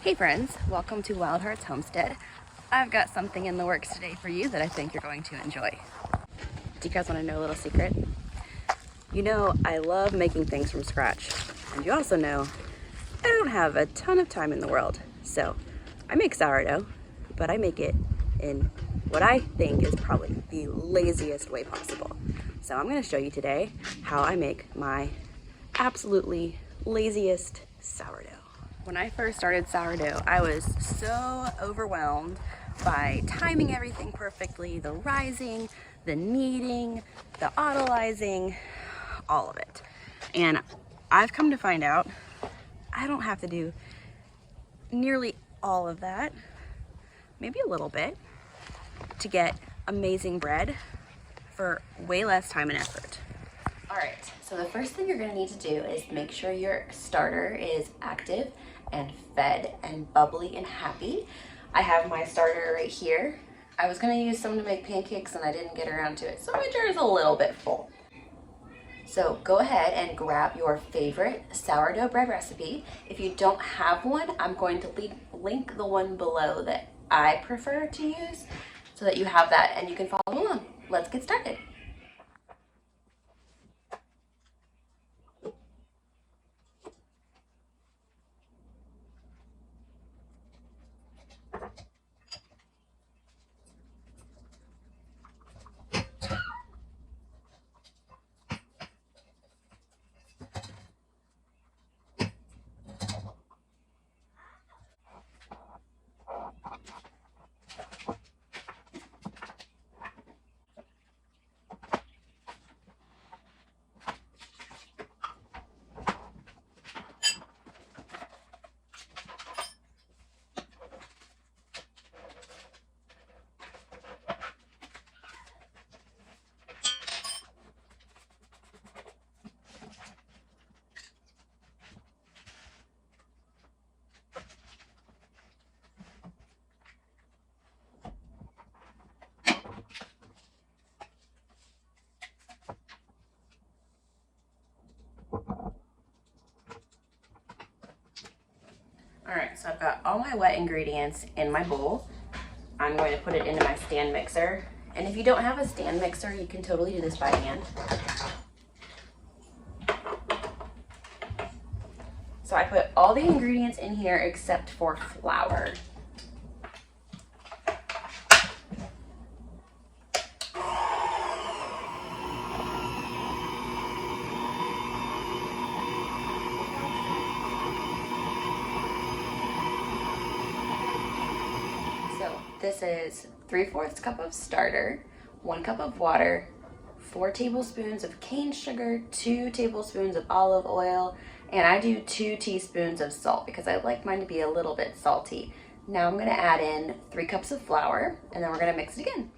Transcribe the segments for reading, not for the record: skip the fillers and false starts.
Hey friends, welcome to Wild Hearts Homestead. I've got something in the works today for you that I think you're going to enjoy. Do you guys want to know a little secret? You know, I love making things from scratch. And you also know I don't have a ton of time in the world. So I make sourdough, but I make it in what I think is probably the laziest way possible. So I'm going to show you today how I make my absolutely laziest sourdough. When I first started sourdough, I was so overwhelmed by timing everything perfectly, the rising, the kneading, the autolyzing, all of it. And I've come to find out I don't have to do nearly all of that, maybe a little bit, to get amazing bread for way less time and effort. All right, so the first thing you're gonna need to do is make sure your starter is active and fed and bubbly and happy. I have my starter right here. I was gonna use some to make pancakes and I didn't get around to it, so my jar is a little bit full. So go ahead and grab your favorite sourdough bread recipe. If you don't have one, I'm going to link the one below that I prefer to use so that you have that and you can follow along. Let's get started. All right, so I've got all my wet ingredients in my bowl. I'm going to put it into my stand mixer. And if you don't have a stand mixer, you can totally do this by hand. So I put all the ingredients in here except for flour. This is 3/4 cup of starter, 1 cup of water, 4 tablespoons of cane sugar, 2 tablespoons of olive oil, and I do 2 teaspoons of salt because I like mine to be a little bit salty. Now I'm gonna add in 3 cups of flour and then we're gonna mix it again.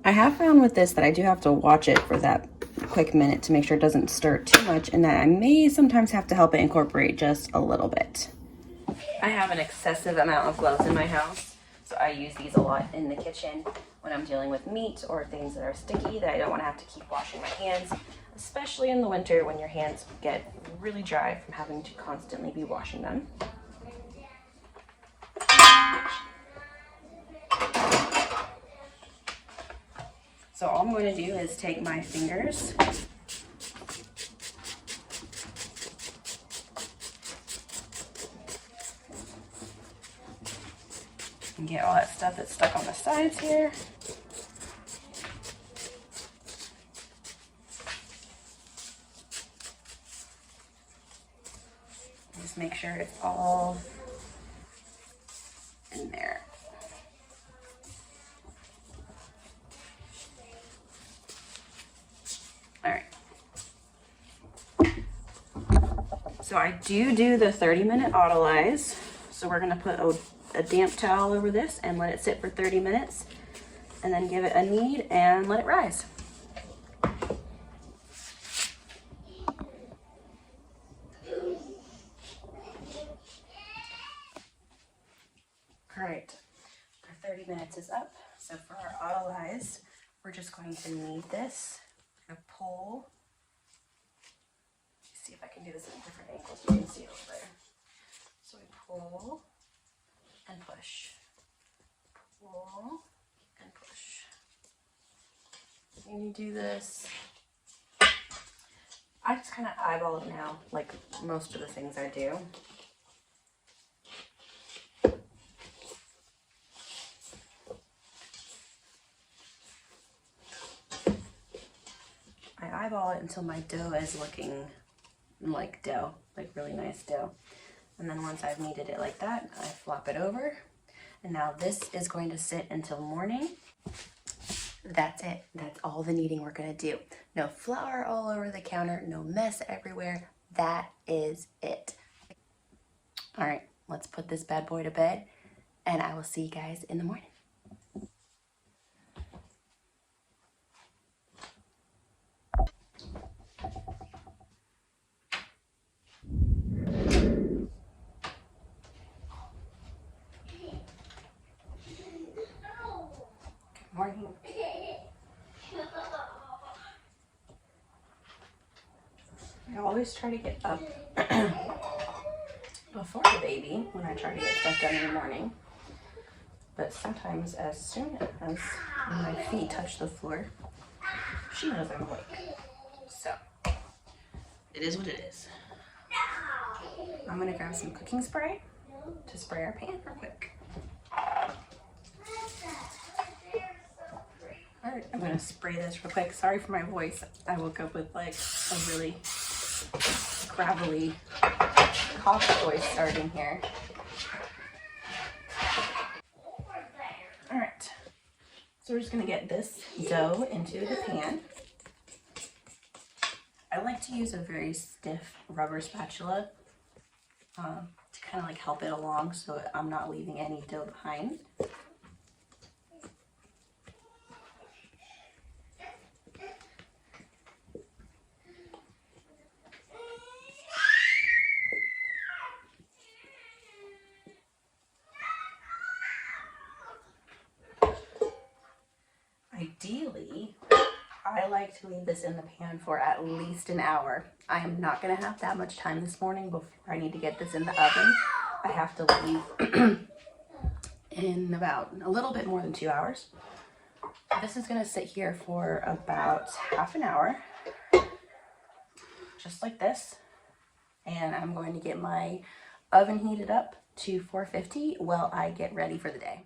I have found with this that I do have to watch it for that quick minute to make sure it doesn't stir too much, and that I may sometimes have to help it incorporate just a little bit. I have an excessive amount of gloves in my house, so I use these a lot in the kitchen when I'm dealing with meat or things that are sticky that I don't want to have to keep washing my hands, especially in the winter when your hands get really dry from having to constantly be washing them. So all I'm going to do is take my fingers and get all that stuff that's stuck on the sides here. Just make sure it's all in there. So I do the 30-minute autolyze. So we're gonna put a damp towel over this and let it sit for 30 minutes and then give it a knead and let it rise. All right, our 30 minutes is up. So for our autolyzed, we're just going to knead this. I'm gonna pull. See if I can do this at a different angle so you can see it over there. So we pull and push. Pull and push. And you do this. I just kind of eyeball it now, like most of the things I do. I eyeball it until my dough is looking like dough, like really nice dough. And then once I've kneaded it like that, I flop it over. And now this is going to sit until morning. That's it. That's all the kneading we're gonna do. No flour all over the counter, no mess everywhere. That is it. All right, let's put this bad boy to bed and I will see you guys in the morning. Good morning. I always try to get up before the baby when I try to get stuff done in the morning. But sometimes as soon as my feet touch the floor, she knows I'm awake. So, it is what it is. I'm gonna grab some cooking spray to spray our pan real quick. All right, I'm gonna spray this real quick. Sorry for my voice. I woke up with like a really gravelly cough voice starting here. All right, so we're just gonna get this dough into the pan. I like to use a very stiff rubber spatula to kind of like help it along so I'm not leaving any dough behind. Ideally, I like to leave this in the pan for at least an hour. I am not going to have that much time this morning before I need to get this in the oven. I have to leave in about a little bit more than 2 hours. This is going to sit here for about half an hour, just like this. And I'm going to get my oven heated up to 450 while I get ready for the day.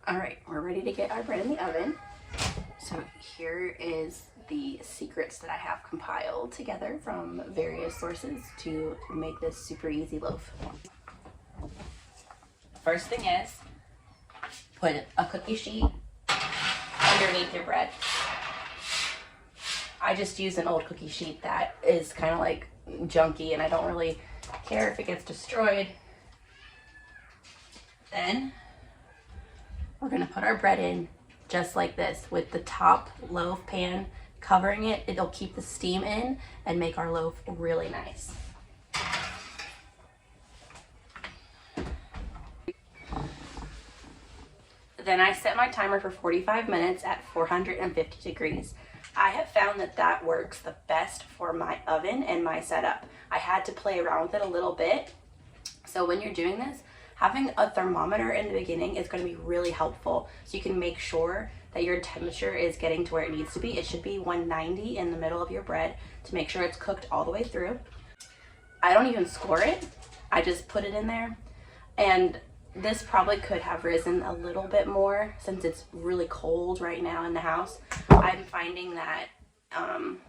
All right, we're ready to get our bread in the oven. So here is the secrets that I have compiled together from various sources to make this super easy loaf. First thing is, put a cookie sheet underneath your bread. I just use an old cookie sheet that is kind of like junky and I don't really care if it gets destroyed. Then we're gonna put our bread in just like this with the top loaf pan covering it. It'll keep the steam in and make our loaf really nice. Then I set my timer for 45 minutes at 450 degrees. I have found that that works the best for my oven and my setup. I had to play around with it a little bit. So when you're doing this, having a thermometer in the beginning is going to be really helpful so you can make sure that your temperature is getting to where it needs to be. It should be 190 in the middle of your bread to make sure it's cooked all the way through. I don't even score it. I just put it in there. And this probably could have risen a little bit more since it's really cold right now in the house. I'm finding that I'm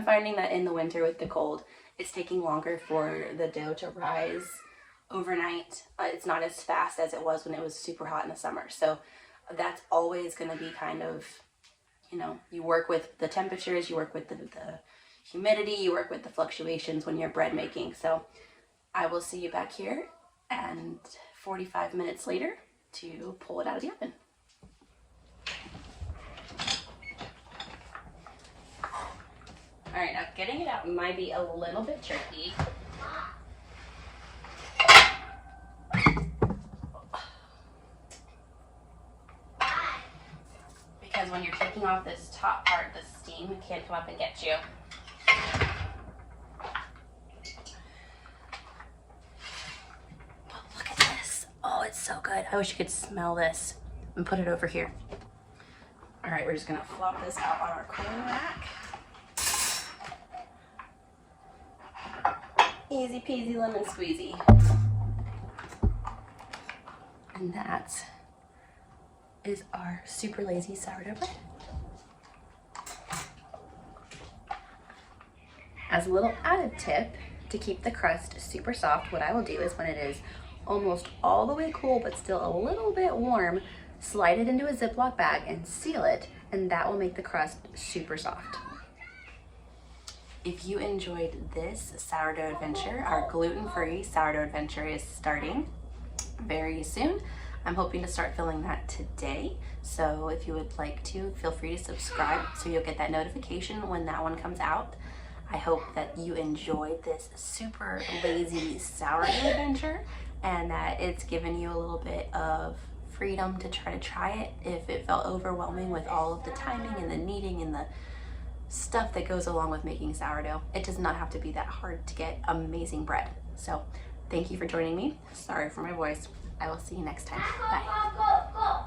finding that in the winter with the cold, it's taking longer for the dough to rise overnight. It's not as fast as it was when it was super hot in the summer. So that's always going to be kind of, you know, you work with the temperatures, you work with the humidity, you work with the fluctuations when you're bread making. So I will see you back here and 45 minutes later to pull it out of the oven. All right, now getting it out might be a little bit tricky. Because when you're taking off this top part, the steam can't come up and get you. But look at this. Oh, it's so good. I wish you could smell this. And put it over here. All right, we're just gonna flop this out on our cooling rack. Easy peasy lemon squeezy. And that is our super lazy sourdough bread. As a little added tip, to keep the crust super soft, what I will do is when it is almost all the way cool but still a little bit warm, slide it into a Ziploc bag and seal it, and that will make the crust super soft. If you enjoyed this sourdough adventure, our gluten-free sourdough adventure is starting very soon. I'm hoping to start filming that today. So if you would like to, feel free to subscribe so you'll get that notification when that one comes out. I hope that you enjoyed this super lazy sourdough adventure and that it's given you a little bit of freedom to try it if it felt overwhelming with all of the timing and the kneading and the stuff that goes along with making sourdough. It does not have to be that hard to get amazing bread. So thank you for joining me. Sorry for my voice. I will see you next time. Bye.